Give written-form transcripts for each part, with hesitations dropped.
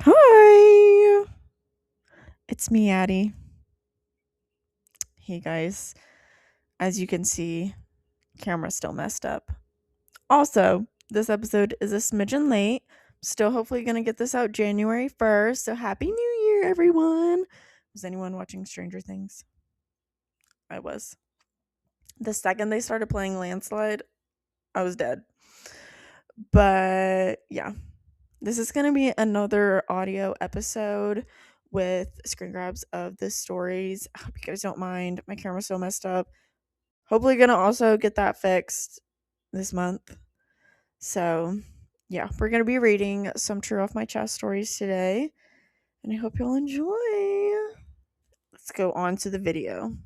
Hi, it's me, Addie. Hey guys, as you can see, camera's still messed up. Also, this episode is a smidgen late. Still hopefully gonna get this out January 1st, so Happy New Year, everyone. Was anyone watching Stranger Things? I was. The second they started playing Landslide, I was dead. But yeah, this is gonna be another audio episode with screen grabs of the stories. I hope you guys don't mind. My camera's so messed up. Hopefully gonna also get that fixed this month. So yeah, we're gonna be reading some True Off My Chest stories today, and I hope you'll enjoy. Let's go on to the video.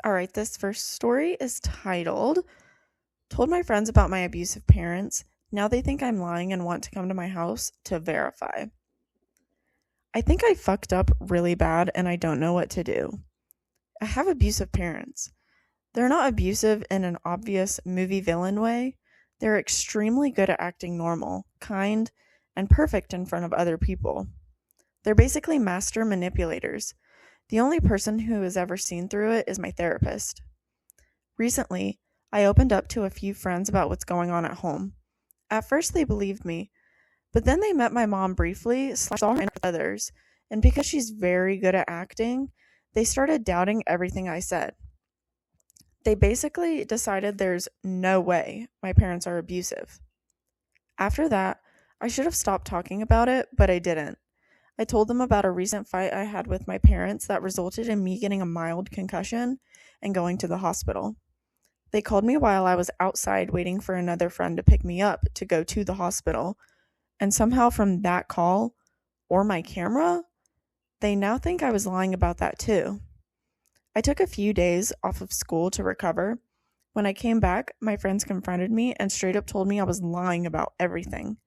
Alright, this first story is titled, Told my friends about my abusive parents. Now they think I'm lying and want to come to my house to verify. I think I fucked up really bad and I don't know what to do. I have abusive parents. They're not abusive in an obvious movie villain way. They're extremely good at acting normal, kind, and perfect in front of other people. They're basically master manipulators. The only person who has ever seen through it is my therapist. Recently, I opened up to a few friends about what's going on at home. At first, they believed me, but then they met my mom briefly, saw her and others, and because she's very good at acting, they started doubting everything I said. They basically decided there's no way my parents are abusive. After that, I should have stopped talking about it, but I didn't. I told them about a recent fight I had with my parents that resulted in me getting a mild concussion and going to the hospital. They called me while I was outside waiting for another friend to pick me up to go to the hospital, and somehow from that call, or my camera, they now think I was lying about that too. I took a few days off of school to recover. When I came back, my friends confronted me and straight up told me I was lying about everything.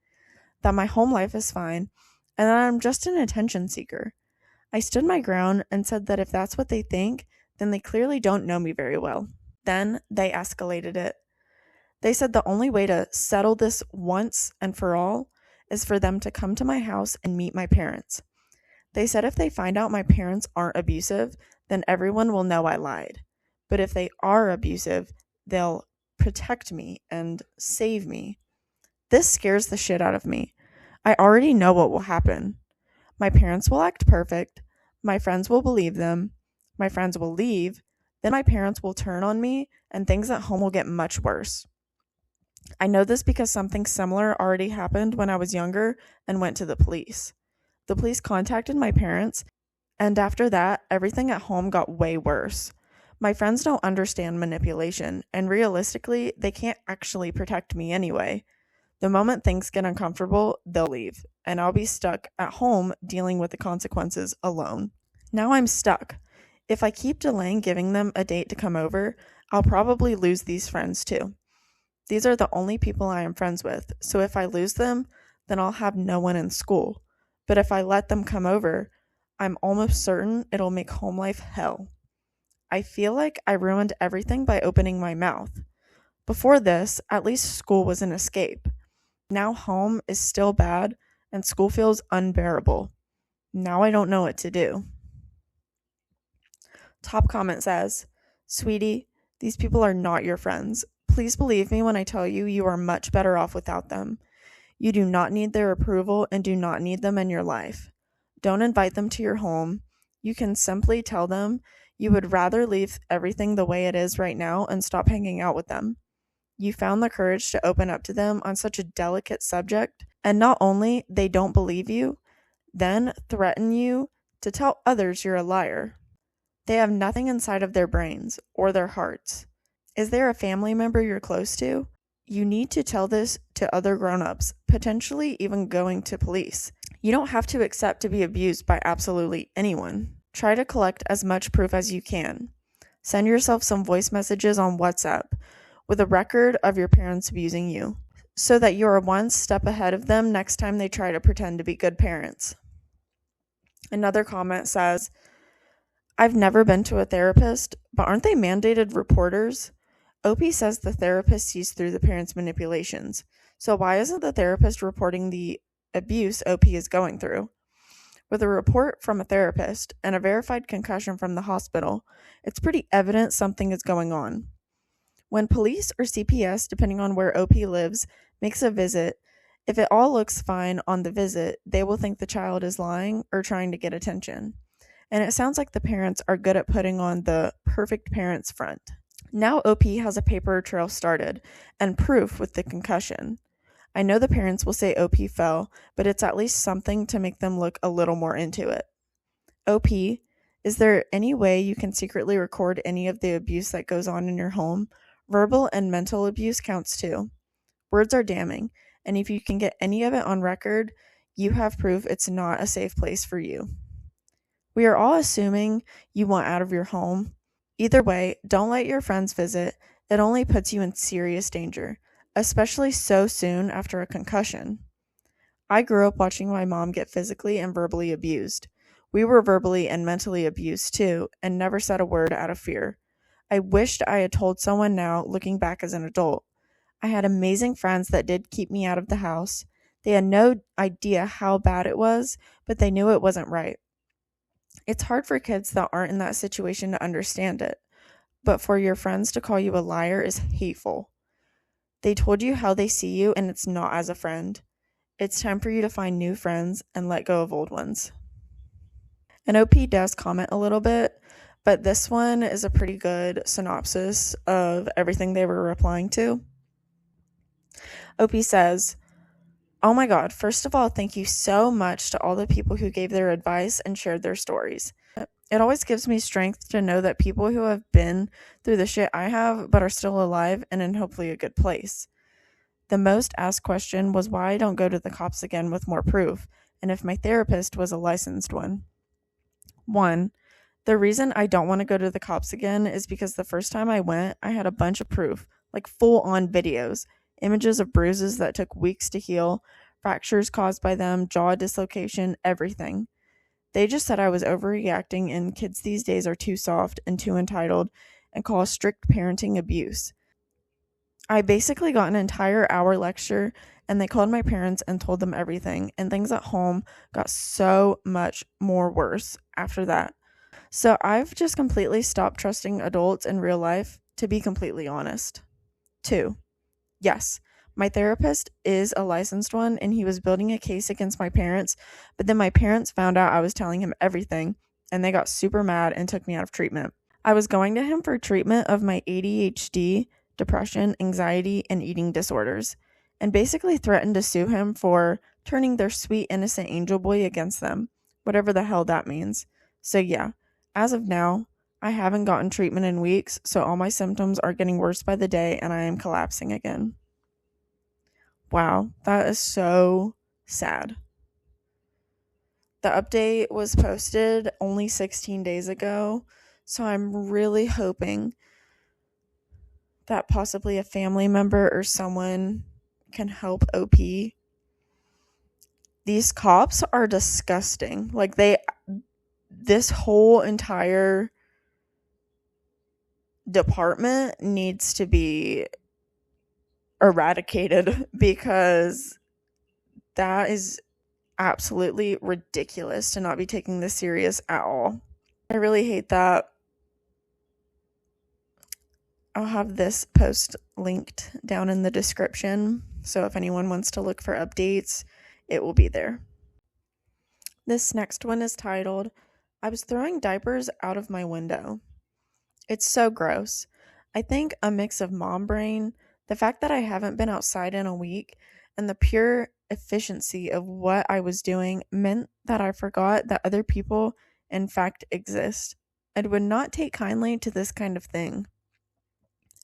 That my home life is fine, and that I'm just an attention seeker. I stood my ground and said that if that's what they think, then they clearly don't know me very well. Then they escalated it. They said the only way to settle this once and for all is for them to come to my house and meet my parents. They said if they find out my parents aren't abusive, then everyone will know I lied. But if they are abusive, they'll protect me and save me. This scares the shit out of me. I already know what will happen. My parents will act perfect. My friends will believe them. My friends will leave. Then my parents will turn on me and things at home will get much worse. I know this because something similar already happened when I was younger and went to the police. The police contacted my parents, and after that, everything at home got way worse. My friends don't understand manipulation, and realistically, they can't actually protect me anyway. The moment things get uncomfortable, they'll leave, and I'll be stuck at home dealing with the consequences alone. Now I'm stuck. If I keep delaying giving them a date to come over, I'll probably lose these friends too. These are the only people I am friends with, so if I lose them, then I'll have no one in school. But if I let them come over, I'm almost certain it'll make home life hell. I feel like I ruined everything by opening my mouth. Before this, at least school was an escape. Now home is still bad, and school feels unbearable. Now I don't know what to do. Top comment says, Sweetie, these people are not your friends. Please believe me when I tell you you are much better off without them. You do not need their approval and do not need them in your life. Don't invite them to your home. You can simply tell them you would rather leave everything the way it is right now and stop hanging out with them. You found the courage to open up to them on such a delicate subject, and not only they don't believe you, then threaten you to tell others you're a liar. They have nothing inside of their brains or their hearts. Is there a family member you're close to? You need to tell this to other grown-ups, potentially even going to police. You don't have to accept to be abused by absolutely anyone. Try to collect as much proof as you can. Send yourself some voice messages on WhatsApp with a record of your parents abusing you, so that you are one step ahead of them next time they try to pretend to be good parents. Another comment says, I've never been to a therapist, but aren't they mandated reporters? Opie says the therapist sees through the parents' manipulations, So why isn't the therapist reporting the abuse OP is going through? With a report from a therapist and a verified concussion from the hospital, it's pretty evident something is going on. When police or CPS, depending on where OP lives, makes a visit, if it all looks fine on the visit, they will think the child is lying or trying to get attention. And it sounds like the parents are good at putting on the perfect parents front. Now OP has a paper trail started and proof with the concussion. I know the parents will say OP fell, but it's at least something to make them look a little more into it. OP, is there any way you can secretly record any of the abuse that goes on in your home? Verbal and mental abuse counts too. Words are damning, and if you can get any of it on record, you have proof it's not a safe place for you. We are all assuming you want out of your home. Either way, don't let your friends visit. It only puts you in serious danger, especially so soon after a concussion. I grew up watching my mom get physically and verbally abused. We were verbally and mentally abused too, and never said a word out of fear. I wished I had told someone now, looking back as an adult. I had amazing friends that did keep me out of the house. They had no idea how bad it was, but they knew it wasn't right. It's hard for kids that aren't in that situation to understand it, but for your friends to call you a liar is hateful. They told you how they see you, and it's not as a friend. It's time for you to find new friends and let go of old ones. And OP does comment a little bit, but this one is a pretty good synopsis of everything they were replying to. OP says, "Oh my God, first of all, thank you so much to all the people who gave their advice and shared their stories. It always gives me strength to know that people who have been through the shit I have but are still alive and in hopefully a good place. The most asked question was why I don't go to the cops again with more proof, and if my therapist was a licensed one. 1. The reason I don't want to go to the cops again is because the first time I went, I had a bunch of proof, like full-on videos, images of bruises that took weeks to heal, fractures caused by them, jaw dislocation, everything. They just said I was overreacting and kids these days are too soft and too entitled and call strict parenting abuse. I basically got an entire hour lecture and they called my parents and told them everything, and things at home got so much more worse after that. So I've just completely stopped trusting adults in real life, to be completely honest. 2. Yes, my therapist is a licensed one and he was building a case against my parents, but then my parents found out I was telling him everything and they got super mad and took me out of treatment. I was going to him for treatment of my ADHD, depression, anxiety, and eating disorders, and basically threatened to sue him for turning their sweet innocent angel boy against them, whatever the hell that means. So yeah, as of now, I haven't gotten treatment in weeks, so all my symptoms are getting worse by the day and I am collapsing again. Wow, that is so sad. The update was posted only 16 days ago, so I'm really hoping that possibly a family member or someone can help OP. These cops are disgusting. Like this whole entire department needs to be eradicated because that is absolutely ridiculous to not be taking this serious at all. I really hate that. I'll have this post linked down in the description, so if anyone wants to look for updates, it will be there. This next one is titled, I was throwing diapers out of my window. It's so gross. I think a mix of mom brain, the fact that I haven't been outside in a week, and the pure efficiency of what I was doing meant that I forgot that other people, in fact, exist, and would not take kindly to this kind of thing.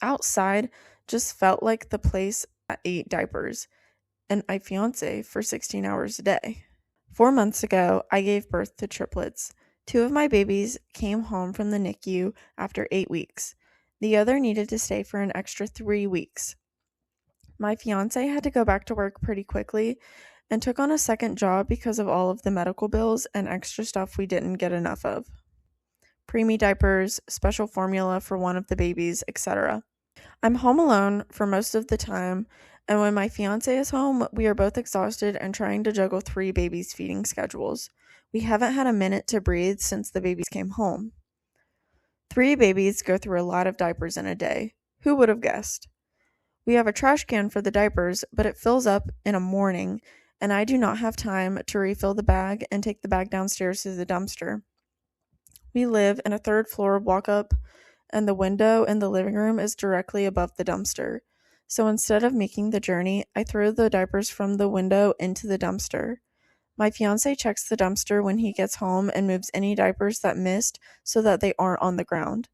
Outside just felt like the place that ate diapers and my fiance for 16 hours a day. 4 months ago, I gave birth to triplets. 2 of my babies came home from the NICU after 8 weeks. The other needed to stay for an extra 3 weeks. My fiance had to go back to work pretty quickly and took on a second job because of all of the medical bills and extra stuff we didn't get enough of. Preemie diapers, special formula for one of the babies, etc. I'm home alone for most of the time, And when my fiance is home, we are both exhausted and trying to juggle 3 babies' feeding schedules. We haven't had a minute to breathe since the babies came home. 3 babies go through a lot of diapers in a day. Who would have guessed? We have a trash can for the diapers, but it fills up in a morning, and I do not have time to refill the bag and take the bag downstairs to the dumpster. We live in a 3rd floor walk-up, and the window in the living room is directly above the dumpster. So instead of making the journey, I throw the diapers from the window into the dumpster. My fiance checks the dumpster when he gets home and moves any diapers that missed so that they aren't on the ground.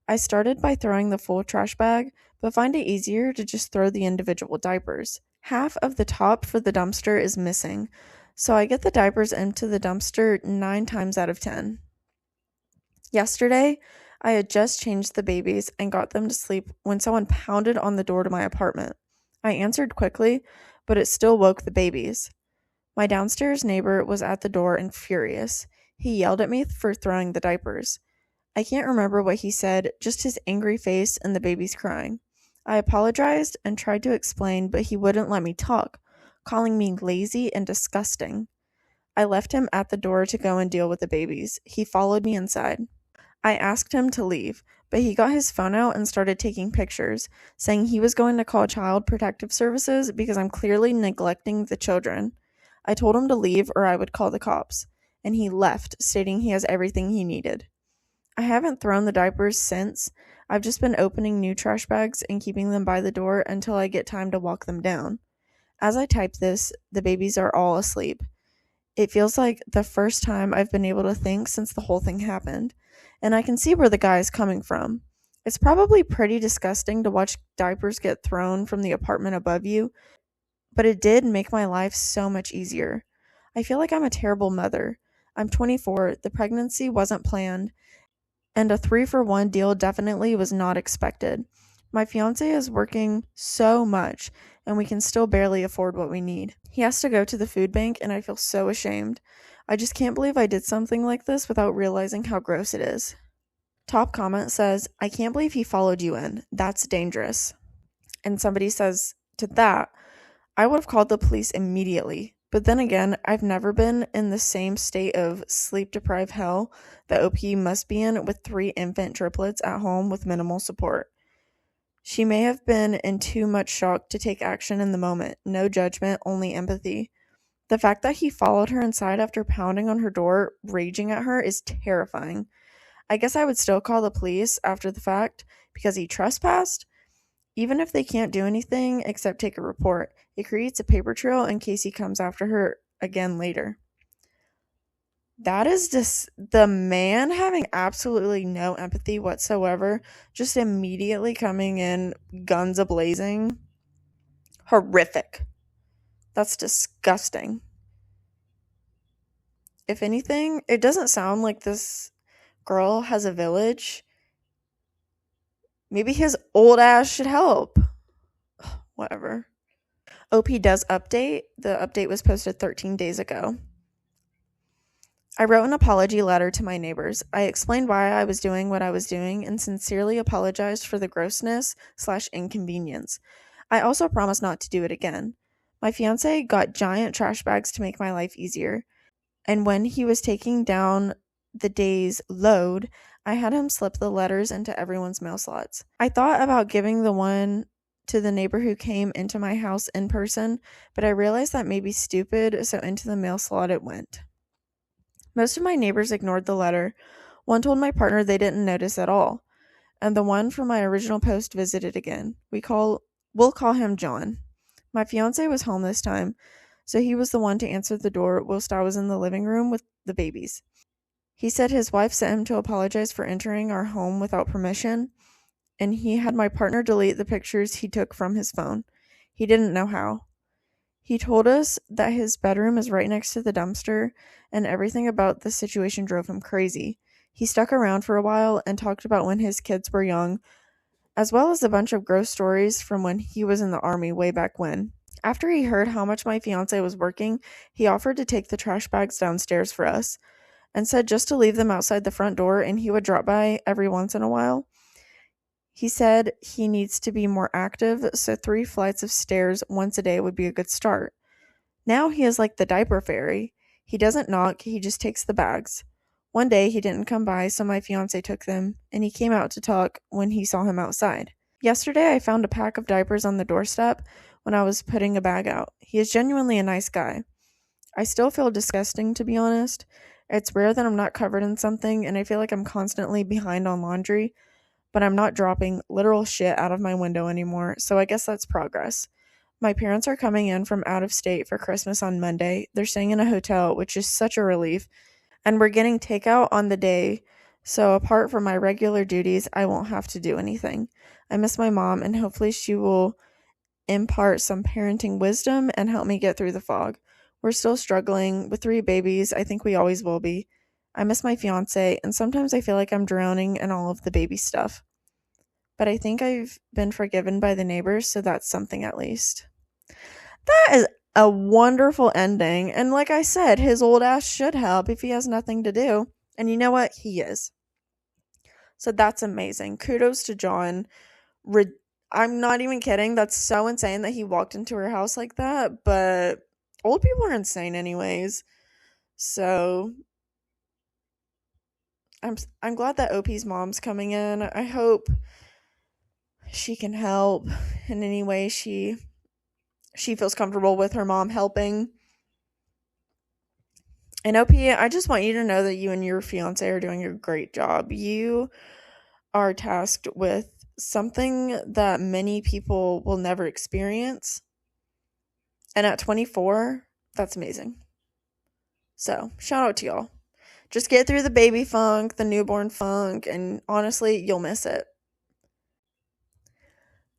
I started by throwing the full trash bag, but find it easier to just throw the individual diapers. Half of the top for the dumpster is missing, so I get the diapers into the dumpster 9 times out of 10. Yesterday, I had just changed the babies and got them to sleep when someone pounded on the door to my apartment. I answered quickly, but it still woke the babies. My downstairs neighbor was at the door and furious. He yelled at me for throwing the diapers. I can't remember what he said, just his angry face and the babies crying. I apologized and tried to explain, but he wouldn't let me talk, calling me lazy and disgusting. I left him at the door to go and deal with the babies. He followed me inside. I asked him to leave, but he got his phone out and started taking pictures, saying he was going to call Child Protective Services because I'm clearly neglecting the children. I told him to leave or I would call the cops, and he left, stating he has everything he needed. I haven't thrown the diapers since. I've just been opening new trash bags and keeping them by the door until I get time to walk them down. As I type this, the babies are all asleep. It feels like the first time I've been able to think since the whole thing happened, and I can see where the guy is coming from. It's probably pretty disgusting to watch diapers get thrown from the apartment above you, but it did make my life so much easier. I feel like I'm a terrible mother. I'm 24, the pregnancy wasn't planned, and a 3-for-1 deal definitely was not expected. My fiance is working so much, and we can still barely afford what we need. He has to go to the food bank, and I feel so ashamed. I just can't believe I did something like this without realizing how gross it is. Top comment says, I can't believe he followed you in. That's dangerous. And somebody says to that, I would have called the police immediately. But then again, I've never been in the same state of sleep-deprived hell that OP must be in with 3 infant triplets at home with minimal support. She may have been in too much shock to take action in the moment. No judgment, only empathy. The fact that he followed her inside after pounding on her door, raging at her, is terrifying. I guess I would still call the police after the fact because he trespassed. Even if they can't do anything except take a report, it creates a paper trail in case he comes after her again later. That is just the man having absolutely no empathy whatsoever, just immediately coming in guns a-blazing. Horrific. That's disgusting. If anything, it doesn't sound like this girl has a village. Maybe his old ass should help. Whatever. OP does update. The update was posted 13 days ago. I wrote an apology letter to my neighbors. I explained why I was doing what I was doing and sincerely apologized for the grossness/inconvenience. I also promised not to do it again. My fiance got giant trash bags to make my life easier, and when he was taking down the day's load, I had him slip the letters into everyone's mail slots. I thought about giving the one to the neighbor who came into my house in person, but I realized that may be stupid, so into the mail slot it went. Most of my neighbors ignored the letter. One told my partner they didn't notice at all, and the one from my original post visited again. We'll call him John. My fiance was home this time, so he was the one to answer the door whilst I was in the living room with the babies. He said his wife sent him to apologize for entering our home without permission, and he had my partner delete the pictures he took from his phone. He didn't know how. He told us that his bedroom is right next to the dumpster, and everything about the situation drove him crazy. He stuck around for a while and talked about when his kids were young, as well as a bunch of gross stories from when he was in the army way back when. After he heard how much my fiance was working, he offered to take the trash bags downstairs for us, and said just to leave them outside the front door and he would drop by every once in a while. He said he needs to be more active, so 3 flights of stairs once a day would be a good start. Now he is like the diaper fairy. He doesn't knock, he just takes the bags. One day he didn't come by, so my fiance took them, and he came out to talk when he saw him outside. Yesterday I found a pack of diapers on the doorstep when I was putting a bag out. He is genuinely a nice guy. I still feel disgusting, to be honest. It's rare that I'm not covered in something, and I feel like I'm constantly behind on laundry, but I'm not dropping literal shit out of my window anymore, so I guess that's progress. My parents are coming in from out of state for Christmas on Monday. They're staying in a hotel, which is such a relief, and we're getting takeout on the day, so apart from my regular duties, I won't have to do anything. I miss my mom, and hopefully she will impart some parenting wisdom and help me get through the fog. We're still struggling with 3 babies. I think we always will be. I miss my fiance, and sometimes I feel like I'm drowning in all of the baby stuff. But I think I've been forgiven by the neighbors, so that's something at least. That is a wonderful ending, and like I said, his old ass should help if he has nothing to do. And you know what? He is. So that's amazing. Kudos to John. I'm not even kidding. That's so insane that he walked into her house like that, but old people are insane anyways. So I'm glad that OP's mom's coming in. I hope she can help in any way she feels comfortable with her mom helping. And OP, I just want you to know that you and your fiance are doing a great job. You are tasked with something that many people will never experience. And at 24, that's amazing. So, shout out to y'all. Just get through the baby funk, the newborn funk, and honestly, you'll miss it.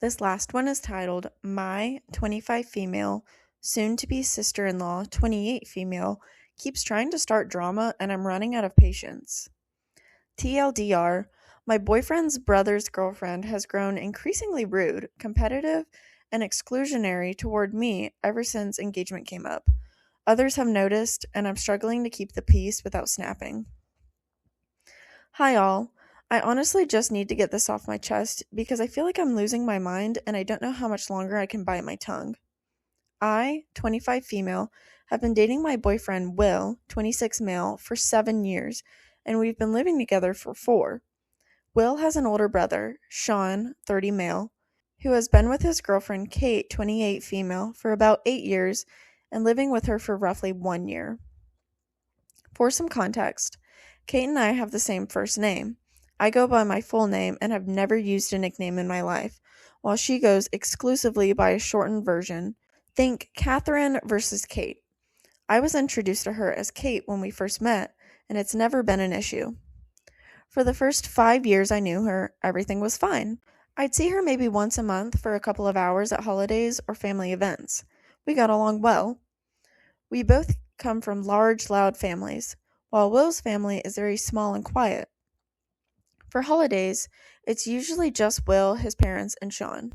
This last one is titled, My 25 Female, Soon-to-be Sister-in-Law, 28 Female, Keeps Trying to Start Drama and I'm Running Out of Patience. TLDR, my boyfriend's brother's girlfriend has grown increasingly rude, competitive, and exclusionary toward me ever since engagement came up. Others have noticed, and I'm struggling to keep the peace without snapping. Hi all. I honestly just need to get this off my chest because I feel like I'm losing my mind and I don't know how much longer I can bite my tongue. I, 25 female, have been dating my boyfriend Will, 26 male, for 7 years, and we've been living together for 4. Will has an older brother, Sean, 30 male, who has been with his girlfriend Kate, 28 female, for about 8 years and living with her for roughly 1 year. For some context, Kate and I have the same first name. I go by my full name and have never used a nickname in my life, while she goes exclusively by a shortened version. Think Catherine versus Kate. I was introduced to her as Kate when we first met, and it's never been an issue. For the first 5 years I knew her, everything was fine. I'd see her maybe once a month for a couple of hours at holidays or family events. We got along well. We both come from large, loud families, while Will's family is very small and quiet. For holidays, it's usually just Will, his parents, and Sean.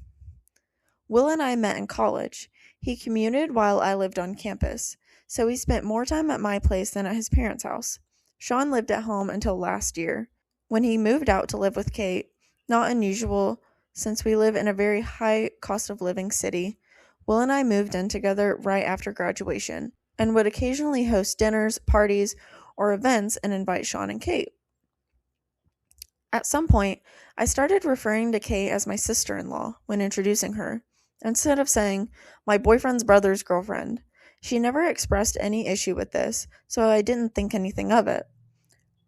Will and I met in college. He commuted while I lived on campus, so he spent more time at my place than at his parents' house. Sean lived at home until last year, when he moved out to live with Kate. Not unusual, since we live in a very high cost of living city. Will and I moved in together right after graduation, and would occasionally host dinners, parties, or events and invite Sean and Kate. At some point, I started referring to Kate as my sister-in-law when introducing her, instead of saying, my boyfriend's brother's girlfriend. She never expressed any issue with this, so I didn't think anything of it.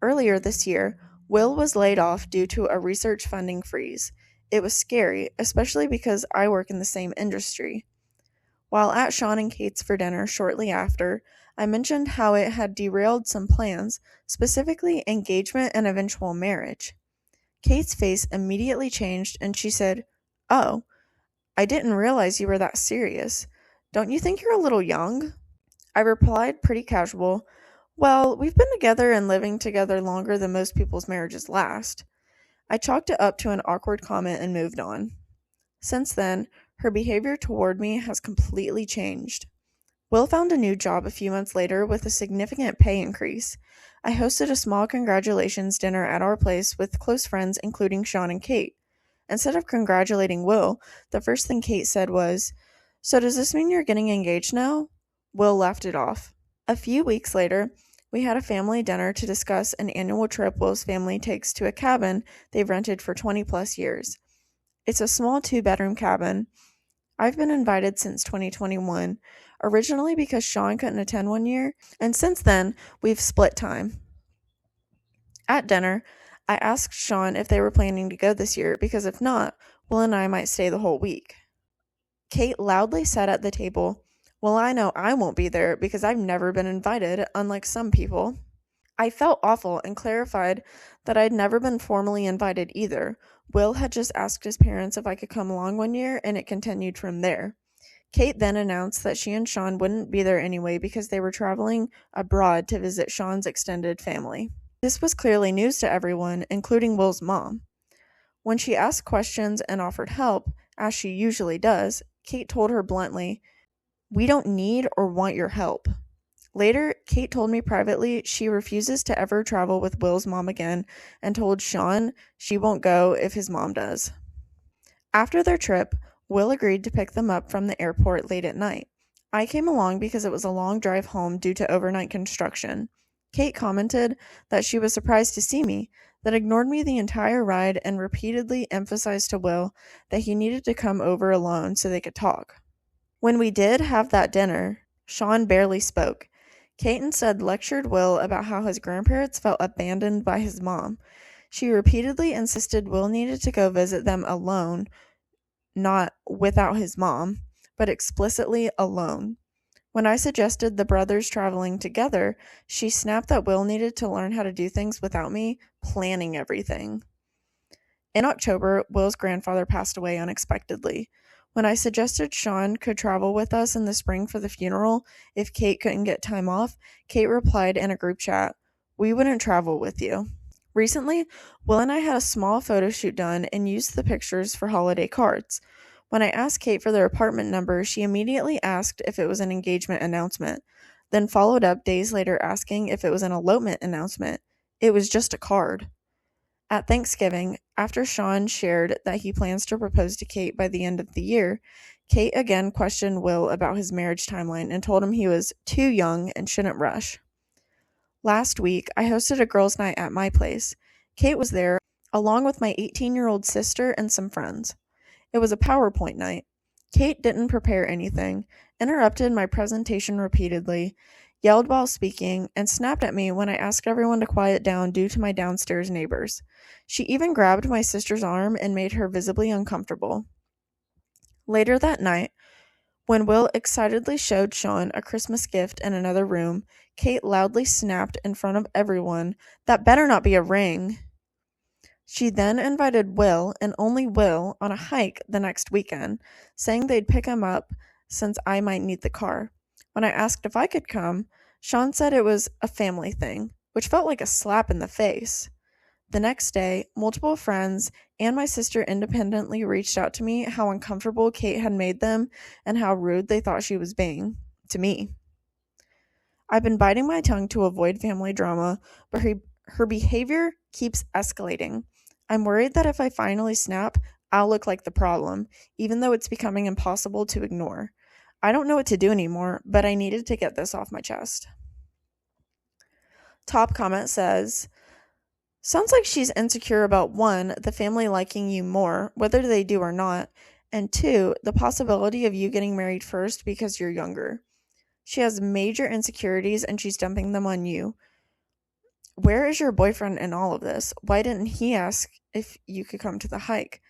Earlier this year, Will was laid off due to a research funding freeze. It was scary, especially because I work in the same industry. While at Sean and Kate's for dinner shortly after, I mentioned how it had derailed some plans, specifically engagement and eventual marriage. Kate's face immediately changed and she said, "Oh, I didn't realize you were that serious. Don't you think you're a little young?" I replied pretty casual, "Well, we've been together and living together longer than most people's marriages last." I chalked it up to an awkward comment and moved on. Since then, her behavior toward me has completely changed. Will found a new job a few months later with a significant pay increase. I hosted a small congratulations dinner at our place with close friends including Sean and Kate. Instead of congratulating Will, the first thing Kate said was, "So does this mean you're getting engaged now?" Will laughed it off. A few weeks later, we had a family dinner to discuss an annual trip Will's family takes to a cabin they've rented for 20 plus years. It's a small 2-bedroom cabin. I've been invited since 2021, originally because Sean couldn't attend one year, and since then, we've split time. At dinner, I asked Sean if they were planning to go this year because if not, Will and I might stay the whole week. Kate loudly said at the table, "Well, I know I won't be there because I've never been invited, unlike some people." I felt awful and clarified that I'd never been formally invited either. Will had just asked his parents if I could come along one year, and it continued from there. Kate then announced that she and Sean wouldn't be there anyway because they were traveling abroad to visit Sean's extended family. This was clearly news to everyone, including Will's mom. When she asked questions and offered help, as she usually does, Kate told her bluntly, "We don't need or want your help." Later, Kate told me privately she refuses to ever travel with Will's mom again and told Sean she won't go if his mom does. After their trip, Will agreed to pick them up from the airport late at night. I came along because it was a long drive home due to overnight construction. Kate commented that she was surprised to see me, that ignored me the entire ride and repeatedly emphasized to Will that he needed to come over alone so they could talk. When we did have that dinner, Sean barely spoke. Kate instead lectured Will about how his grandparents felt abandoned by his mom. She repeatedly insisted Will needed to go visit them alone, not without his mom, but explicitly alone. When I suggested the brothers traveling together, she snapped that Will needed to learn how to do things without me planning everything. In October, Will's grandfather passed away unexpectedly. When I suggested Sean could travel with us in the spring for the funeral if Kate couldn't get time off, Kate replied in a group chat, "We wouldn't travel with you." Recently, Will and I had a small photo shoot done and used the pictures for holiday cards. When I asked Kate for their apartment number, she immediately asked if it was an engagement announcement, then followed up days later asking if it was an elopement announcement. It was just a card. At Thanksgiving, after Sean shared that he plans to propose to Kate by the end of the year, Kate again questioned Will about his marriage timeline and told him he was too young and shouldn't rush. Last week, I hosted a girls' night at my place. Kate was there, along with my 18-year-old sister and some friends. It was a PowerPoint night. Kate didn't prepare anything, interrupted my presentation repeatedly, yelled while speaking, and snapped at me when I asked everyone to quiet down due to my downstairs neighbors. She even grabbed my sister's arm and made her visibly uncomfortable. Later that night, when Will excitedly showed Sean a Christmas gift in another room, Kate loudly snapped in front of everyone, "That better not be a ring." She then invited Will, and only Will, on a hike the next weekend, saying they'd pick him up since I might need the car. When I asked if I could come, Sean said it was a family thing, which felt like a slap in the face. The next day, multiple friends and my sister independently reached out to me how uncomfortable Kate had made them and how rude they thought she was being to me. I've been biting my tongue to avoid family drama, but her behavior keeps escalating. I'm worried that if I finally snap, I'll look like the problem, even though it's becoming impossible to ignore. I don't know what to do anymore, but I needed to get this off my chest. Top comment says, "Sounds like she's insecure about 1, the family liking you more, whether they do or not, and 2, the possibility of you getting married first because you're younger. She has major insecurities and she's dumping them on you. Where is your boyfriend in all of this? Why didn't he ask if you could come to the hike?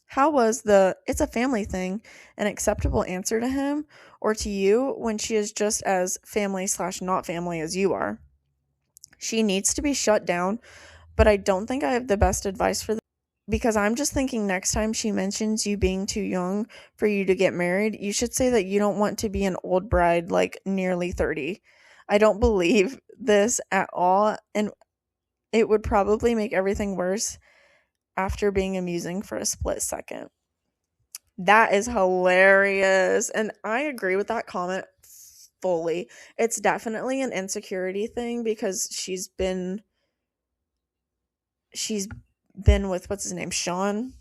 How was the 'it's a family thing' an acceptable answer to him or to you when she is just as family/not family as you are? She needs to be shut down, but I don't think I have the best advice for this because I'm just thinking next time she mentions you being too young for you to get married, you should say that you don't want to be an old bride like nearly 30. I don't believe this at all, and it would probably make everything worse after being amusing for a split second." That is hilarious, and I agree with that comment fully. It's definitely an insecurity thing because she's been with what's his name, Sean,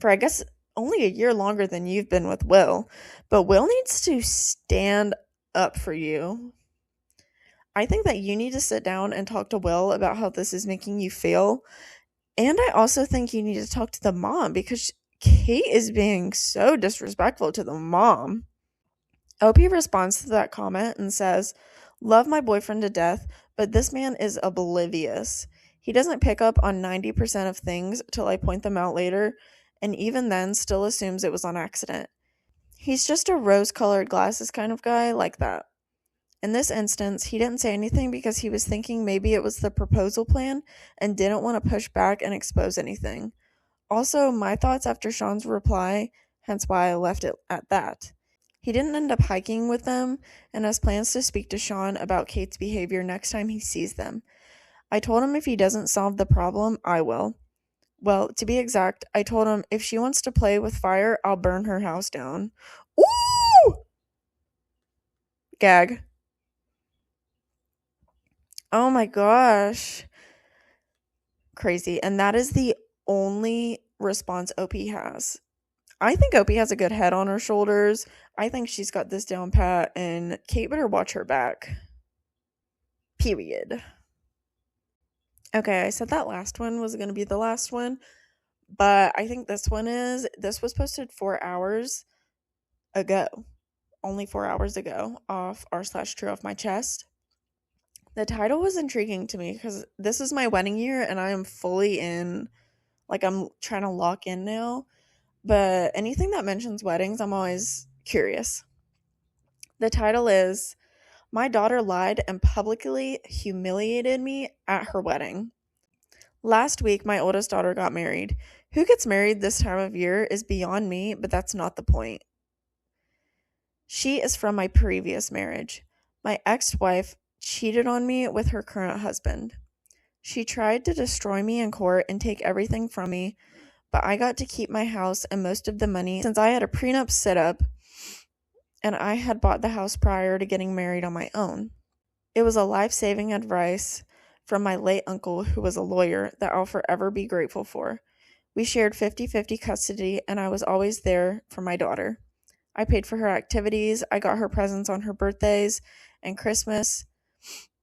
for I guess only a year longer than you've been with Will. But Will needs to stand up for you. I think that you need to sit down and talk to Will about how this is making you feel. And I also think you need to talk to the mom because Kate is being so disrespectful to the mom. OP responds to that comment and says, "Love my boyfriend to death, but this man is oblivious. He doesn't pick up on 90% of things till I point them out later, and even then still assumes it was on accident. He's just a rose-colored glasses kind of guy like that. In this instance, he didn't say anything because he was thinking maybe it was the proposal plan and didn't want to push back and expose anything. Also, my thoughts after Sean's reply, hence why I left it at that. He didn't end up hiking with them and has plans to speak to Sean about Kate's behavior next time he sees them. I told him if he doesn't solve the problem, I will. Well, to be exact, I told him if she wants to play with fire, I'll burn her house down." Ooh! Gag. Oh my gosh. Crazy. And that is the only response OP has. I think OP has a good head on her shoulders. I think she's got this down pat, and Kate better watch her back. Period. Okay, I said that last one was going to be the last one, but I think this one is. This was posted 4 hours ago. Only 4 hours ago off r/TrueOffMyChest. The title was intriguing to me because this is my wedding year and I am fully in. Like, I'm trying to lock in now. But anything that mentions weddings, I'm always curious. The title is, "My daughter lied and publicly humiliated me at her wedding. Last week, my oldest daughter got married. Who gets married this time of year is beyond me, but that's not the point. She is from my previous marriage. My ex-wife cheated on me with her current husband. She tried to destroy me in court and take everything from me, but I got to keep my house and most of the money since I had a prenup set up and I had bought the house prior to getting married on my own. It was a life-saving advice from my late uncle, who was a lawyer, that I'll forever be grateful for. We shared 50-50 custody, and I was always there for my daughter. I paid for her activities, I got her presents on her birthdays and Christmas,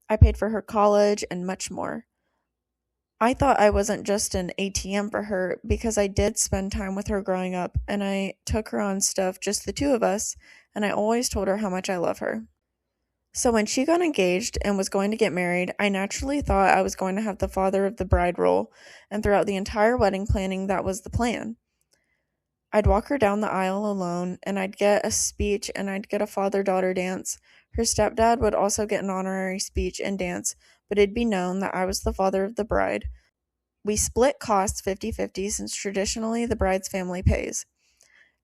I paid for her college, and much more. I thought I wasn't just an ATM for her because I did spend time with her growing up, and I took her on stuff, just the two of us, and I always told her how much I love her. So when she got engaged and was going to get married, I naturally thought I was going to have the father of the bride role, and throughout the entire wedding planning, that was the plan. I'd walk her down the aisle alone, and I'd get a speech, and I'd get a father-daughter dance. Her stepdad would also get an honorary speech and dance, but it'd be known that I was the father of the bride. We split costs 50-50 since traditionally the bride's family pays.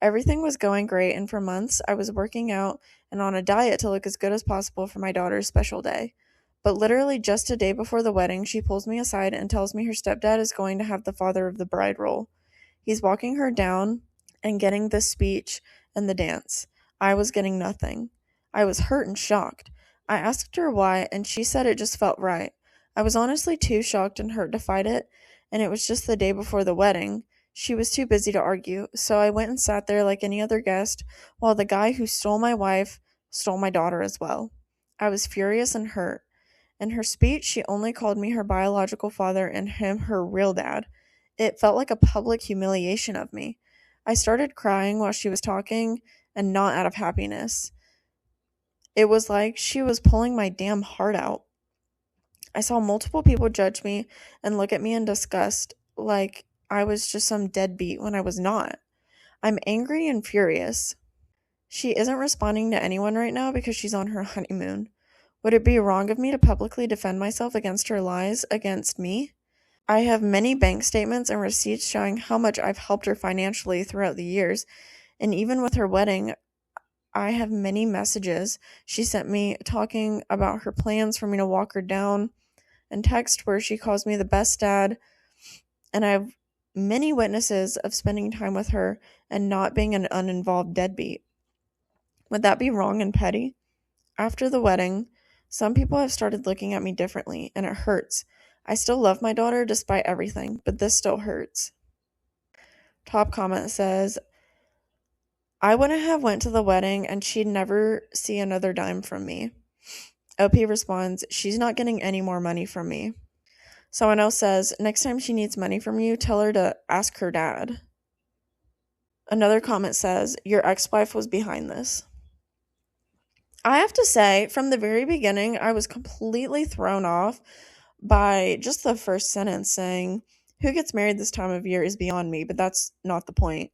Everything was going great, and for months I was working out and on a diet to look as good as possible for my daughter's special day. But literally just a day before the wedding, she pulls me aside and tells me her stepdad is going to have the father of the bride role. He's walking her down and getting the speech and the dance. I was getting nothing. I was hurt and shocked. I asked her why, and she said it just felt right. I was honestly too shocked and hurt to fight it, and it was just the day before the wedding. She was too busy to argue, so I went and sat there like any other guest, while the guy who stole my wife stole my daughter as well. I was furious and hurt. In her speech, she only called me her biological father and him her real dad. It felt like a public humiliation of me. I started crying while she was talking, and not out of happiness. It was like she was pulling my damn heart out. I saw multiple people judge me and look at me in disgust, like I was just some deadbeat when I was not. I'm angry and furious. She isn't responding to anyone right now because she's on her honeymoon. Would it be wrong of me to publicly defend myself against her lies against me? I have many bank statements and receipts showing how much I've helped her financially throughout the years, and even with her wedding, I have many messages she sent me talking about her plans for me to walk her down, and text where she calls me the best dad, and I have many witnesses of spending time with her and not being an uninvolved deadbeat. Would that be wrong and petty? After the wedding, some people have started looking at me differently, and it hurts. I still love my daughter despite everything, but this still hurts. Top comment says, I wouldn't have went to the wedding and she'd never see another dime from me. OP responds, she's not getting any more money from me. Someone else says, next time she needs money from you, tell her to ask her dad. Another comment says, your ex-wife was behind this. I have to say, from the very beginning, I was completely thrown off by just the first sentence saying, who gets married this time of year is beyond me, but that's not the point.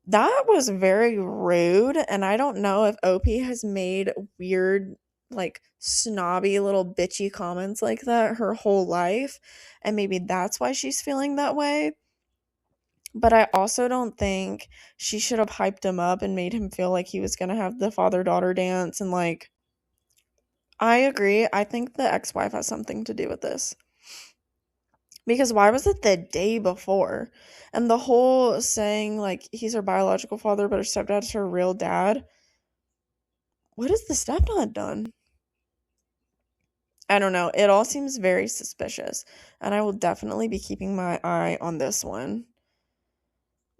That was very rude, and I don't know if OP has made weird, like, snobby little bitchy comments like that her whole life, and maybe that's why she's feeling that way. But I also don't think she should have hyped him up and made him feel like he was gonna have the father-daughter dance, and, like, I agree. I think the ex-wife has something to do with this. Because why was it the day before? And the whole saying, like, he's her biological father, but her stepdad's her real dad. What has the stepdad done? I don't know. It all seems very suspicious. And I will definitely be keeping my eye on this one.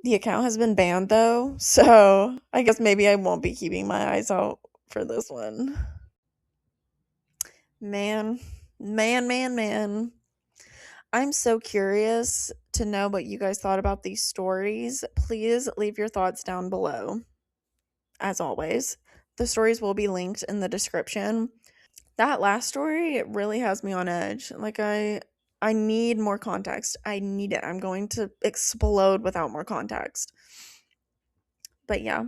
The account has been banned, though. So I guess maybe I won't be keeping my eyes out for this one. Man. I'm so curious to know what you guys thought about these stories. Please leave your thoughts down below. As always, the stories will be linked in the description. That last story, it really has me on edge. Like, I need more context. I need it. I'm going to explode without more context. But yeah,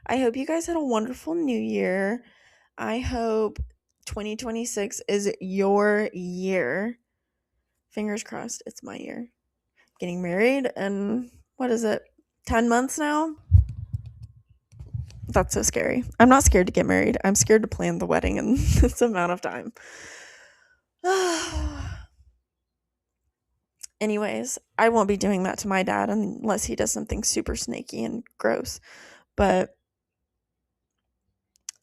I hope you guys had a wonderful new year. I hope 2026 is your year. Fingers crossed, it's my year. Getting married, and what is it, 10 months now? That's so scary. I'm not scared to get married. I'm scared to plan the wedding in this amount of time. Anyways, I won't be doing that to my dad unless he does something super snaky and gross. But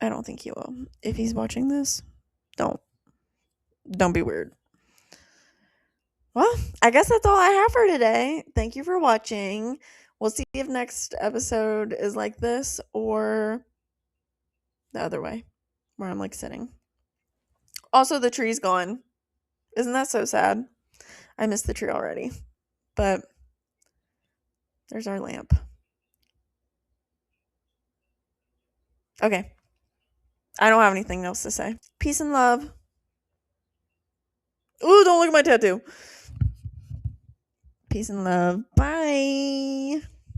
I don't think he will. If he's watching this, don't be weird. Well, I guess that's all I have for today. Thank you for watching. We'll see if next episode is like this or the other way, where I'm like sitting. Also, the tree's gone. Isn't that so sad? I miss the tree already. But there's our lamp. Okay. I don't have anything else to say. Peace and love. Ooh, don't look at my tattoo. Peace and love. Bye.